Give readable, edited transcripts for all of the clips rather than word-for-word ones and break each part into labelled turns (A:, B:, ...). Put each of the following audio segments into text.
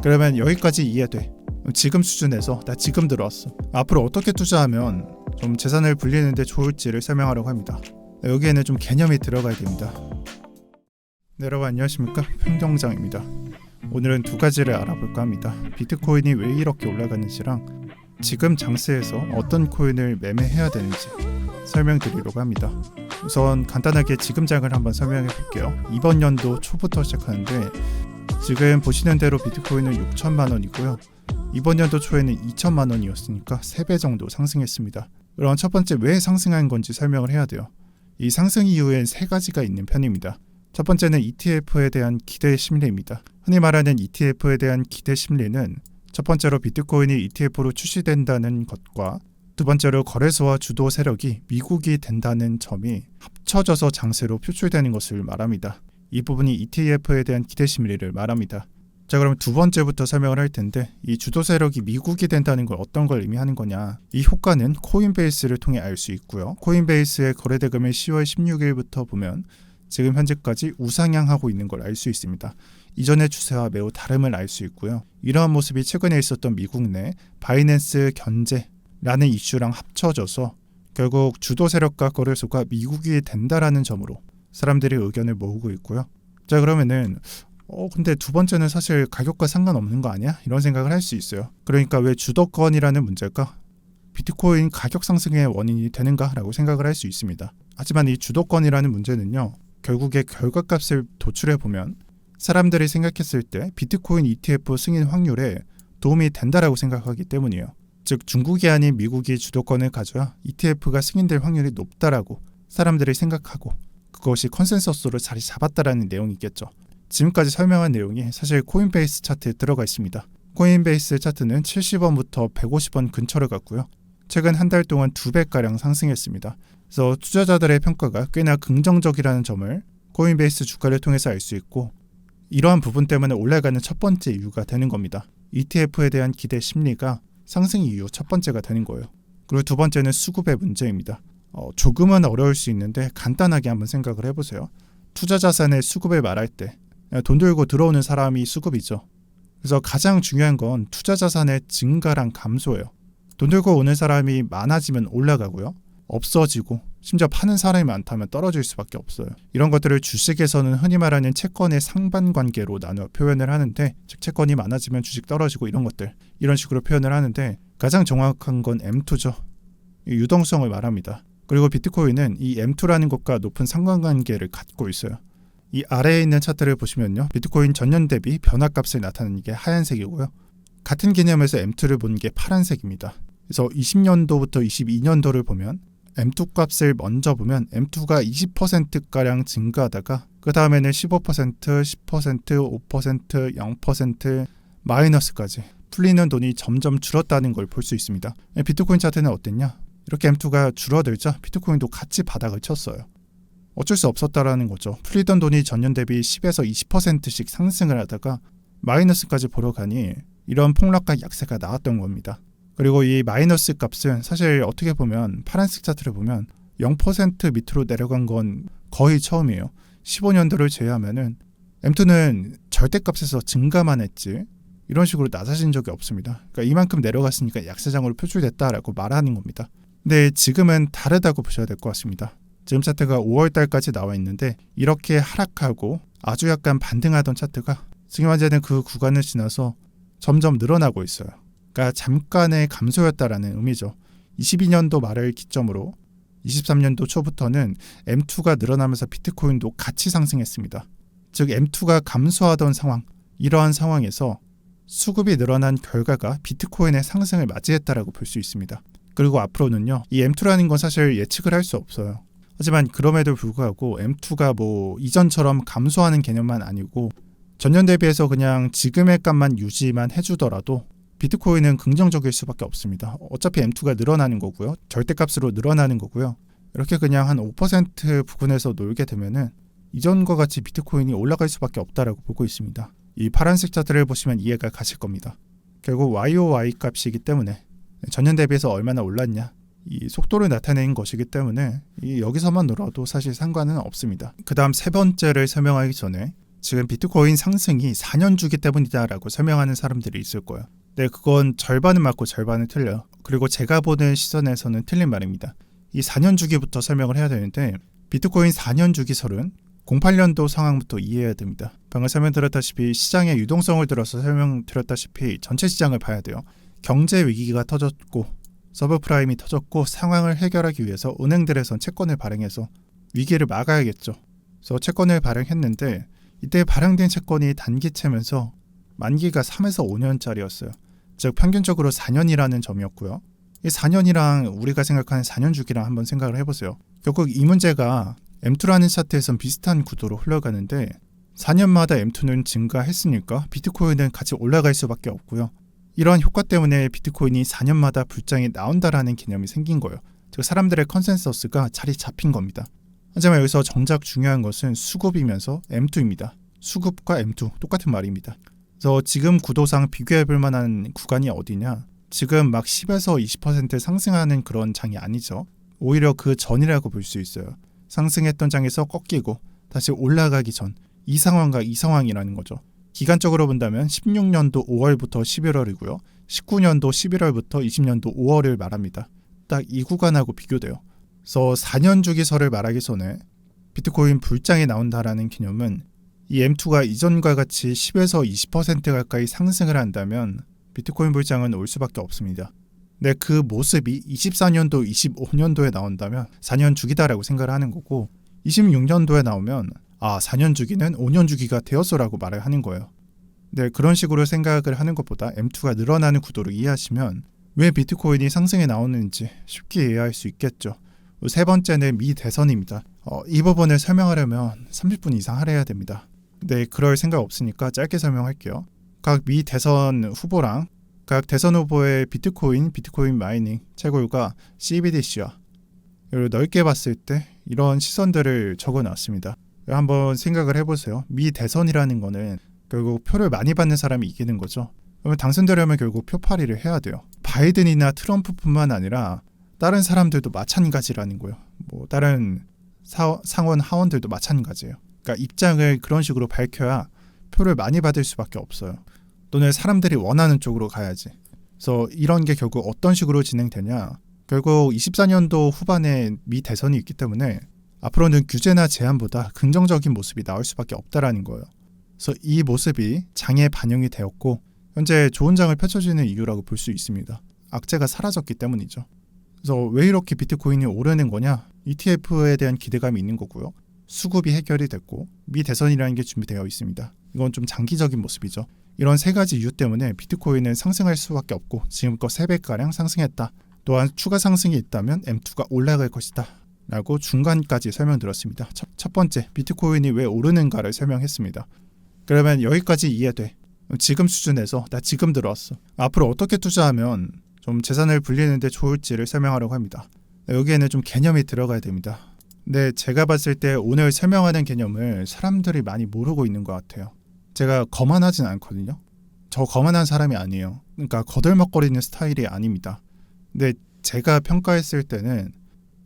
A: 그러면 여기까지 이해돼. 지금 수준에서 나 지금 들어왔어. 앞으로 어떻게 투자하면 좀 재산을 불리는데 좋을지를 설명하려고 합니다. 여기에는 좀 개념이 들어가야 됩니다. 네, 여러분 안녕하십니까? 평경장입니다. 오늘은 두 가지를 알아볼까 합니다. 비트코인이 왜 이렇게 올라가는지랑 지금 장세에서 어떤 코인을 매매해야 되는지 설명드리려고 합니다. 우선 간단하게 지금 장을 한번 설명해 볼게요. 이번 연도 초부터 시작하는데 지금 보시는 대로 비트코인은 6천만 원이고요. 이번 연도 초에는 2천만 원이었으니까 3배 정도 상승했습니다. 그럼 첫 번째 왜 상승한 건지 설명을 해야 돼요. 이 상승 이유엔 세 가지가 있는 편입니다. 첫 번째는 ETF에 대한 기대 심리입니다. 흔히 말하는 ETF에 대한 기대 심리는 첫 번째로 비트코인이 ETF로 출시된다는 것과 두 번째로 거래소와 주도 세력이 미국이 된다는 점이 합쳐져서 장세로 표출되는 것을 말합니다. 이 부분이 ETF에 대한 기대 심리를 말합니다. 자, 그럼 두 번째부터 설명을 할 텐데 이 주도 세력이 미국이 된다는 걸 어떤 걸 의미하는 거냐. 이 효과는 코인베이스를 통해 알 수 있고요. 코인베이스의 거래 대금을 10월 16일부터 보면 지금 현재까지 우상향하고 있는 걸 알 수 있습니다. 이전의 추세와 매우 다름을 알 수 있고요. 이러한 모습이 최근에 있었던 미국 내 바이낸스 견제라는 이슈랑 합쳐져서 결국 주도 세력과 거래소가 미국이 된다라는 점으로 사람들이 의견을 모으고 있고요. 자, 그러면은 근데 두 번째는 사실 가격과 상관없는 거 아니야? 이런 생각을 할 수 있어요. 그러니까 왜 주도권이라는 문제가 비트코인 가격 상승의 원인이 되는가라고 생각을 할 수 있습니다. 하지만 이 주도권이라는 문제는요. 결국에 결과값을 도출해보면 사람들이 생각했을 때 비트코인 ETF 승인 확률에 도움이 된다라고 생각하기 때문이에요. 즉 중국이 아닌 미국이 주도권을 가져야 ETF가 승인될 확률이 높다라고 사람들이 생각하고 그것이 컨센서스로 자리 잡았다라는 내용이겠죠. 지금까지 설명한 내용이 사실 코인베이스 차트에 들어가 있습니다. 코인베이스 차트는 70원부터 150원 근처를 갔고요. 최근 한 달 동안 2배가량 상승했습니다. 그래서 투자자들의 평가가 꽤나 긍정적이라는 점을 코인베이스 주가를 통해서 알 수 있고 이러한 부분 때문에 올라가는 첫 번째 이유가 되는 겁니다. ETF에 대한 기대 심리가 상승 이유 첫 번째가 되는 거예요. 그리고 두 번째는 수급의 문제입니다. 조금은 어려울 수 있는데 간단하게 한번 생각을 해보세요. 투자 자산의 수급을 말할 때 돈 들고 들어오는 사람이 수급이죠. 그래서 가장 중요한 건 투자 자산의 증가랑 감소예요. 돈 들고 오는 사람이 많아지면 올라가고요. 없어지고 심지어 파는 사람이 많다면 떨어질 수밖에 없어요. 이런 것들을 주식에서는 흔히 말하는 채권의 상반관계로 나눠 표현을 하는데 즉 채권이 많아지면 주식 떨어지고 이런 것들 이런 식으로 표현을 하는데 가장 정확한 건 M2죠. 유동성을 말합니다. 그리고 비트코인은 이 M2라는 것과 높은 상관관계를 갖고 있어요. 이 아래에 있는 차트를 보시면요. 비트코인 전년 대비 변화값을 나타내는 게 하얀색이고요. 같은 개념에서 M2를 보는 게 파란색입니다. 그래서 20년도부터 22년도를 보면 M2 값을 먼저 보면 M2가 20%가량 증가하다가 그 다음에는 15%, 10%, 5%, 0% 마이너스까지 풀리는 돈이 점점 줄었다는 걸 볼 수 있습니다. 비트코인 차트는 어땠냐? 이렇게 M2가 줄어들자 비트코인도 같이 바닥을 쳤어요. 어쩔 수 없었다라는 거죠. 풀리던 돈이 전년 대비 10에서 20%씩 상승을 하다가 마이너스까지 보러 가니 이런 폭락과 약세가 나왔던 겁니다. 그리고 이 마이너스 값은 사실 어떻게 보면 파란색 차트를 보면 0% 밑으로 내려간 건 거의 처음이에요. 15년도를 제외하면은 M2는 절대값에서 증가만 했지 이런 식으로 낮아진 적이 없습니다. 그러니까 이만큼 내려갔으니까 약세장으로 표출됐다라고 말하는 겁니다. 근데 지금은 다르다고 보셔야 될 것 같습니다. 지금 차트가 5월달까지 나와 있는데 이렇게 하락하고 아주 약간 반등하던 차트가 지금 현재는 그 구간을 지나서 점점 늘어나고 있어요. 그러니까 잠깐의 감소였다라는 의미죠. 22년도 말을 기점으로 23년도 초부터는 M2가 늘어나면서 비트코인도 같이 상승했습니다. 즉 M2가 감소하던 상황, 이러한 상황에서 수급이 늘어난 결과가 비트코인의 상승을 맞이했다라고 볼 수 있습니다. 그리고 앞으로는요. 이 M2라는 건 사실 예측을 할 수 없어요. 하지만 그럼에도 불구하고 M2가 이전처럼 감소하는 개념만 아니고 전년 대비해서 그냥 지금의 값만 유지만 해주더라도 비트코인은 긍정적일 수밖에 없습니다. 어차피 M2가 늘어나는 거고요. 절대값으로 늘어나는 거고요. 이렇게 그냥 한 5% 부근에서 놀게 되면은 이전과 같이 비트코인이 올라갈 수밖에 없다라고 보고 있습니다. 이 파란색 차트를 보시면 이해가 가실 겁니다. 결국 YOY 값이기 때문에 전년 대비해서 얼마나 올랐냐 이 속도를 나타내는 것이기 때문에 여기서만 놀아도 사실 상관은 없습니다. 그 다음 세 번째를 설명하기 전에 지금 비트코인 상승이 4년 주기 때문이다라고 설명하는 사람들이 있을 거예요. 네, 그건 절반은 맞고 절반은 틀려요. 그리고 제가 보는 시선에서는 틀린 말입니다. 이 4년 주기부터 설명을 해야 되는데 비트코인 4년 주기설은 08년도 상황부터 이해해야 됩니다. 방금 설명드렸다시피 시장의 유동성을 들어서 설명드렸다시피 전체 시장을 봐야 돼요. 경제 위기가 터졌고 서브프라임이 터졌고 상황을 해결하기 위해서 은행들에선 채권을 발행해서 위기를 막아야겠죠. 그래서 채권을 발행했는데 이때 발행된 채권이 단기채면서 만기가 3에서 5년짜리였어요. 즉 평균적으로 4년이라는 점이었고요. 이 4년이랑 우리가 생각하는 4년 주기랑 한번 생각을 해보세요. 결국 이 문제가 M2라는 차트에선 비슷한 구도로 흘러가는데 4년마다 M2는 증가했으니까 비트코인은 같이 올라갈 수밖에 없고요. 이러한 효과 때문에 비트코인이 4년마다 불장이 나온다라는 개념이 생긴 거예요. 즉 사람들의 컨센서스가 자리 잡힌 겁니다. 하지만 여기서 정작 중요한 것은 수급이면서 M2입니다. 수급과 M2 똑같은 말입니다. 그래서 지금 구도상 비교해볼 만한 구간이 어디냐? 지금 막 10에서 20% 상승하는 그런 장이 아니죠. 오히려 그 전이라고 볼 수 있어요. 상승했던 장에서 꺾이고 다시 올라가기 전 이 상황과 이 상황이라는 거죠. 기간적으로 본다면 16년도 5월부터 11월이고요. 19년도 11월부터 20년도 5월을 말합니다. 딱 이 구간하고 비교돼요. 그래서 4년 주기설을 말하기 전에 비트코인 불장이 나온다라는 개념은 이 M2가 이전과 같이 10에서 20% 가까이 상승을 한다면 비트코인 불장은 올 수밖에 없습니다. 근데 그 모습이 24년도, 25년도에 나온다면 4년 주기다라고 생각을 하는 거고 26년도에 나오면 4년 주기는 5년 주기가 되었어라고 말을 하는 거예요. 네, 그런 식으로 생각을 하는 것보다 M2가 늘어나는 구도를 이해하시면 왜 비트코인이 상승해 나오는지 쉽게 이해할 수 있겠죠. 세 번째는 미 대선입니다. 이 부분을 설명하려면 30분 이상 할애해야 됩니다. 네, 그럴 생각 없으니까 짧게 설명할게요. 각 미 대선 후보랑 각 대선 후보의 비트코인 마이닝 채굴과 CBDC와 넓게 봤을 때 이런 시선들을 적어놨습니다. 한번 생각을 해보세요. 미 대선이라는 거는 결국 표를 많이 받는 사람이 이기는 거죠. 그러면 당선되려면 결국 표팔이를 해야 돼요. 바이든이나 트럼프뿐만 아니라 다른 사람들도 마찬가지라는 거예요. 다른 상원 하원들도 마찬가지예요. 그러니까 입장을 그런 식으로 밝혀야 표를 많이 받을 수밖에 없어요. 또는 사람들이 원하는 쪽으로 가야지. 그래서 이런 게 결국 어떤 식으로 진행되냐. 결국 24년도 후반에 미 대선이 있기 때문에 앞으로는 규제나 제한보다 긍정적인 모습이 나올 수밖에 없다라는 거예요. 그래서 이 모습이 장에 반영이 되었고 현재 좋은 장을 펼쳐지는 이유라고 볼 수 있습니다. 악재가 사라졌기 때문이죠. 그래서 왜 이렇게 비트코인이 오르는 거냐? ETF에 대한 기대감이 있는 거고요. 수급이 해결이 됐고 미 대선이라는 게 준비되어 있습니다. 이건 좀 장기적인 모습이죠. 이런 세 가지 이유 때문에 비트코인은 상승할 수밖에 없고 지금껏 3배가량 상승했다. 또한 추가 상승이 있다면 M2가 올라갈 것이다. 라고 중간까지 설명드렸습니다. 첫 번째, 비트코인이 왜 오르는가를 설명했습니다. 그러면 여기까지 이해돼. 지금 수준에서 나 지금 들어왔어. 앞으로 어떻게 투자하면 좀 재산을 불리는데 좋을지를 설명하려고 합니다. 여기에는 좀 개념이 들어가야 됩니다. 근데 제가 봤을 때 오늘 설명하는 개념을 사람들이 많이 모르고 있는 것 같아요. 제가 거만하진 않거든요. 저 거만한 사람이 아니에요. 그러니까 거들먹거리는 스타일이 아닙니다. 근데 제가 평가했을 때는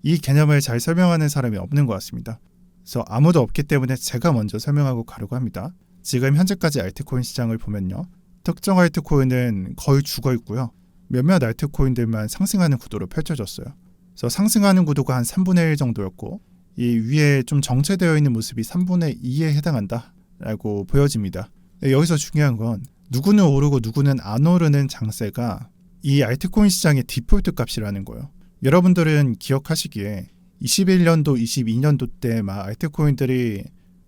A: 이 개념을 잘 설명하는 사람이 없는 것 같습니다. 그래서 아무도 없기 때문에 제가 먼저 설명하고 가려고 합니다. 지금 현재까지 알트코인 시장을 보면요. 특정 알트코인은 거의 죽어 있고요. 몇몇 알트코인들만 상승하는 구도로 펼쳐졌어요. 그래서 상승하는 구도가 한 3분의 1 정도였고 이 위에 좀 정체되어 있는 모습이 3분의 2에 해당한다라고 보여집니다. 여기서 중요한 건 누구는 오르고 누구는 안 오르는 장세가 이 알트코인 시장의 디폴트 값이라는 거예요. 여러분들은 기억하시기에 21년도, 22년도 때 막 알트코인들이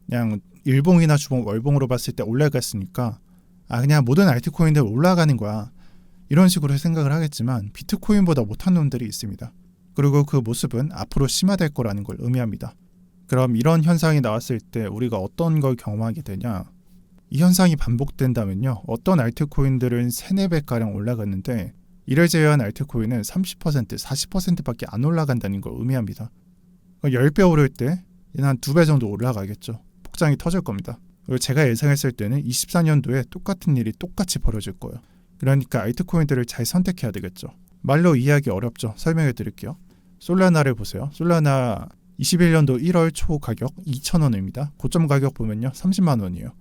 A: 그냥 일봉이나 주봉, 월봉으로 봤을 때 올라갔으니까 그냥 모든 알트코인들 올라가는 거야. 이런 식으로 생각을 하겠지만 비트코인보다 못한 놈들이 있습니다. 그리고 그 모습은 앞으로 심화될 거라는 걸 의미합니다. 그럼 이런 현상이 나왔을 때 우리가 어떤 걸 경험하게 되냐? 이 현상이 반복된다면요. 어떤 알트코인들은 3, 4배가량 올라갔는데 이를 제외한 알트코인은 30%, 40%밖에 안 올라간다는 걸 의미합니다. 10배 오를 때 한 2배 정도 올라가겠죠. 폭장이 터질 겁니다. 그리고 제가 예상했을 때는 24년도에 똑같은 일이 똑같이 벌어질 거예요. 그러니까 알트코인들을 잘 선택해야 되겠죠. 말로 이해하기 어렵죠. 설명해 드릴게요. 솔라나를 보세요. 솔라나 21년도 1월 초 가격 2,000원입니다. 고점 가격 보면요 30만 원이에요.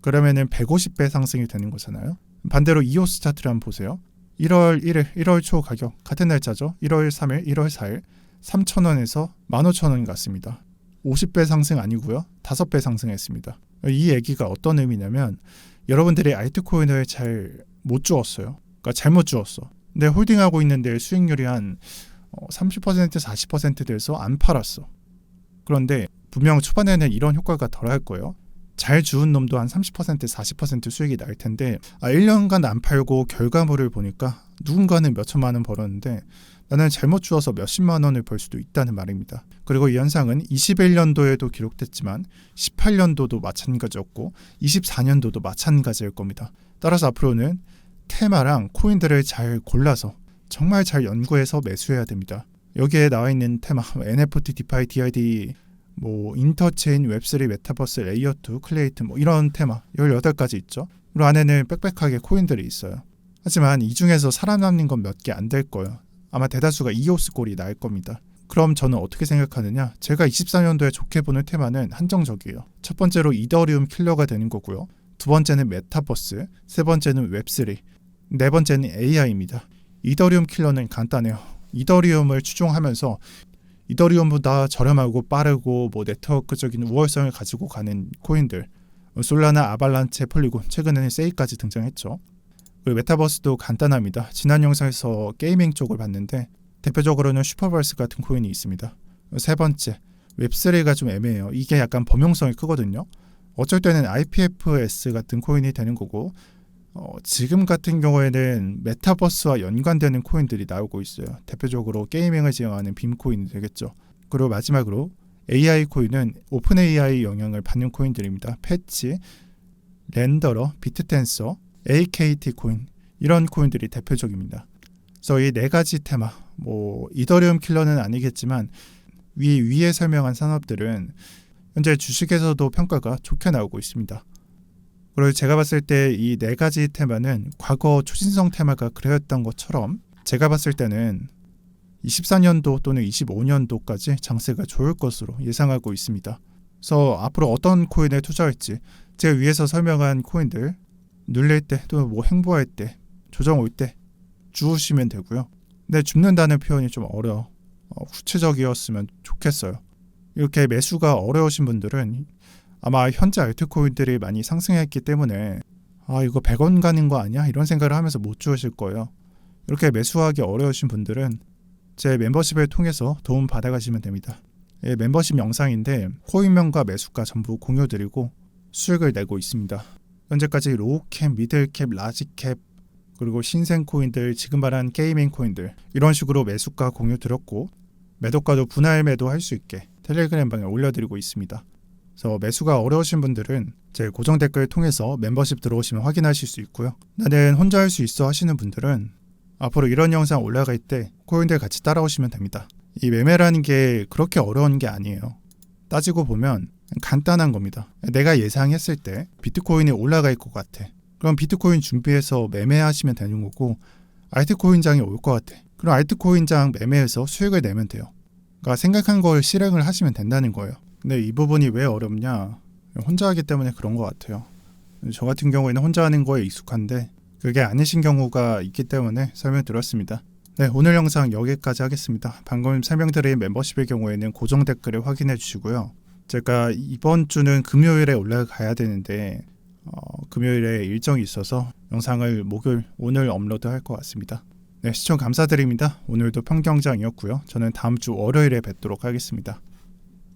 A: 그러면은 150배 상승이 되는 거잖아요. 반대로 이오스 차트를 한번 보세요. 1월 1일, 1월 초 가격 같은 날짜죠. 1월 3일, 1월 4일 3,000원에서 15,000원 갔습니다. 50배 상승 아니고요. 5배 상승했습니다. 이 얘기가 어떤 의미냐면 여러분들이 알트코인을 잘 못 주었어요. 그러니까 잘못 주었어. 근데 홀딩하고 있는데 수익률이 한 30%, 40% 돼서 안 팔았어. 그런데 분명 초반에는 이런 효과가 덜할 거예요. 잘 주운 놈도 한 30%, 40% 수익이 날 텐데 1년간 안 팔고 결과물을 보니까 누군가는 몇천만 원 벌었는데 나는 잘못 주어서 몇십만 원을 벌 수도 있다는 말입니다. 그리고 이 현상은 21년도에도 기록됐지만 18년도도 마찬가지였고 24년도도 마찬가지일 겁니다. 따라서 앞으로는 테마랑 코인들을 잘 골라서 정말 잘 연구해서 매수해야 됩니다. 여기에 나와 있는 테마 NFT, 디파이, DID, 인터체인, 웹3, 메타버스, 레이어2, 클레이트 이런 테마 18가지 있죠. 그리고 안에는 빽빽하게 코인들이 있어요. 하지만 이 중에서 살아남는 건 몇 개 안 될 거예요. 아마 대다수가 이오스 꼴이 날 겁니다. 그럼 저는 어떻게 생각하느냐? 제가 24년도에 좋게 보는 테마는 한정적이에요. 첫 번째로 이더리움 킬러가 되는 거고요. 두 번째는 메타버스, 세 번째는 웹3, 네 번째는 AI입니다. 이더리움 킬러는 간단해요. 이더리움을 추종하면서 이더리움보다 저렴하고 빠르고 네트워크적인 우월성을 가지고 가는 코인들, 솔라나, 아발란체, 폴리곤, 최근에는 세이까지 등장했죠. 그리고 메타버스도 간단합니다. 지난 영상에서 게이밍 쪽을 봤는데 대표적으로는 슈퍼버스 같은 코인이 있습니다. 세 번째, 웹3가 좀 애매해요. 이게 약간 범용성이 크거든요. 어쩔 때는 IPFS 같은 코인이 되는 거고 지금 같은 경우에는 메타버스와 연관되는 코인들이 나오고 있어요. 대표적으로 게이밍을 지향하는 빔코인이 되겠죠. 그리고 마지막으로 AI 코인은 오픈 AI 영향을 받는 코인들입니다. 패치, 렌더러, 비트텐서, AKT 코인 이런 코인들이 대표적입니다. 그래서 이 네 가지 테마, 이더리움 킬러는 아니겠지만 위에 설명한 산업들은 현재 주식에서도 평가가 좋게 나오고 있습니다. 그리고 제가 봤을 때 이 네 가지 테마는 과거 초신성 테마가 그랬던 것처럼 제가 봤을 때는 24년도 또는 25년도까지 장세가 좋을 것으로 예상하고 있습니다. 그래서 앞으로 어떤 코인에 투자할지 제가 위에서 설명한 코인들 눌릴 때 또는 행보할 때 조정 올 때 주우시면 되고요. 근데 줍는다는 표현이 좀 어려워. 구체적이었으면 좋겠어요. 이렇게 매수가 어려우신 분들은 아마 현재 알트코인들이 많이 상승했기 때문에 이거 100원 가는 거 아니야? 이런 생각을 하면서 못 주우실 거예요. 이렇게 매수하기 어려우신 분들은 제 멤버십을 통해서 도움 받아가시면 됩니다. 멤버십 영상인데 코인명과 매수가 전부 공유드리고 수익을 내고 있습니다. 현재까지 로우캡, 미들캡, 라지캡 그리고 신생 코인들, 지금 말한 게이밍 코인들 이런 식으로 매수가 공유 드렸고 매도가도 분할 매도할 수 있게 텔레그램 방에 올려드리고 있습니다. 그래서 매수가 어려우신 분들은 제 고정 댓글 통해서 멤버십 들어오시면 확인하실 수 있고요. 나는 혼자 할 수 있어 하시는 분들은 앞으로 이런 영상 올라갈 때 코인들 같이 따라오시면 됩니다. 이 매매라는 게 그렇게 어려운 게 아니에요. 따지고 보면 간단한 겁니다. 내가 예상했을 때 비트코인이 올라갈 것 같아. 그럼 비트코인 준비해서 매매하시면 되는 거고 알트코인장이 올 것 같아. 그럼 알트코인장 매매해서 수익을 내면 돼요. 그러니까 생각한 걸 실행을 하시면 된다는 거예요. 근데 이 부분이 왜 어렵냐? 혼자 하기 때문에 그런 것 같아요. 저 같은 경우에는 혼자 하는 거에 익숙한데 그게 아니신 경우가 있기 때문에 설명드렸습니다. 네, 오늘 영상 여기까지 하겠습니다. 방금 설명드린 멤버십의 경우에는 고정 댓글을 확인해 주시고요. 제가 이번 주는 금요일에 올라가야 되는데 금요일에 일정이 있어서 영상을 오늘 업로드할 것 같습니다. 네, 시청 감사드립니다. 오늘도 평경장이었고요. 저는 다음 주 월요일에 뵙도록 하겠습니다.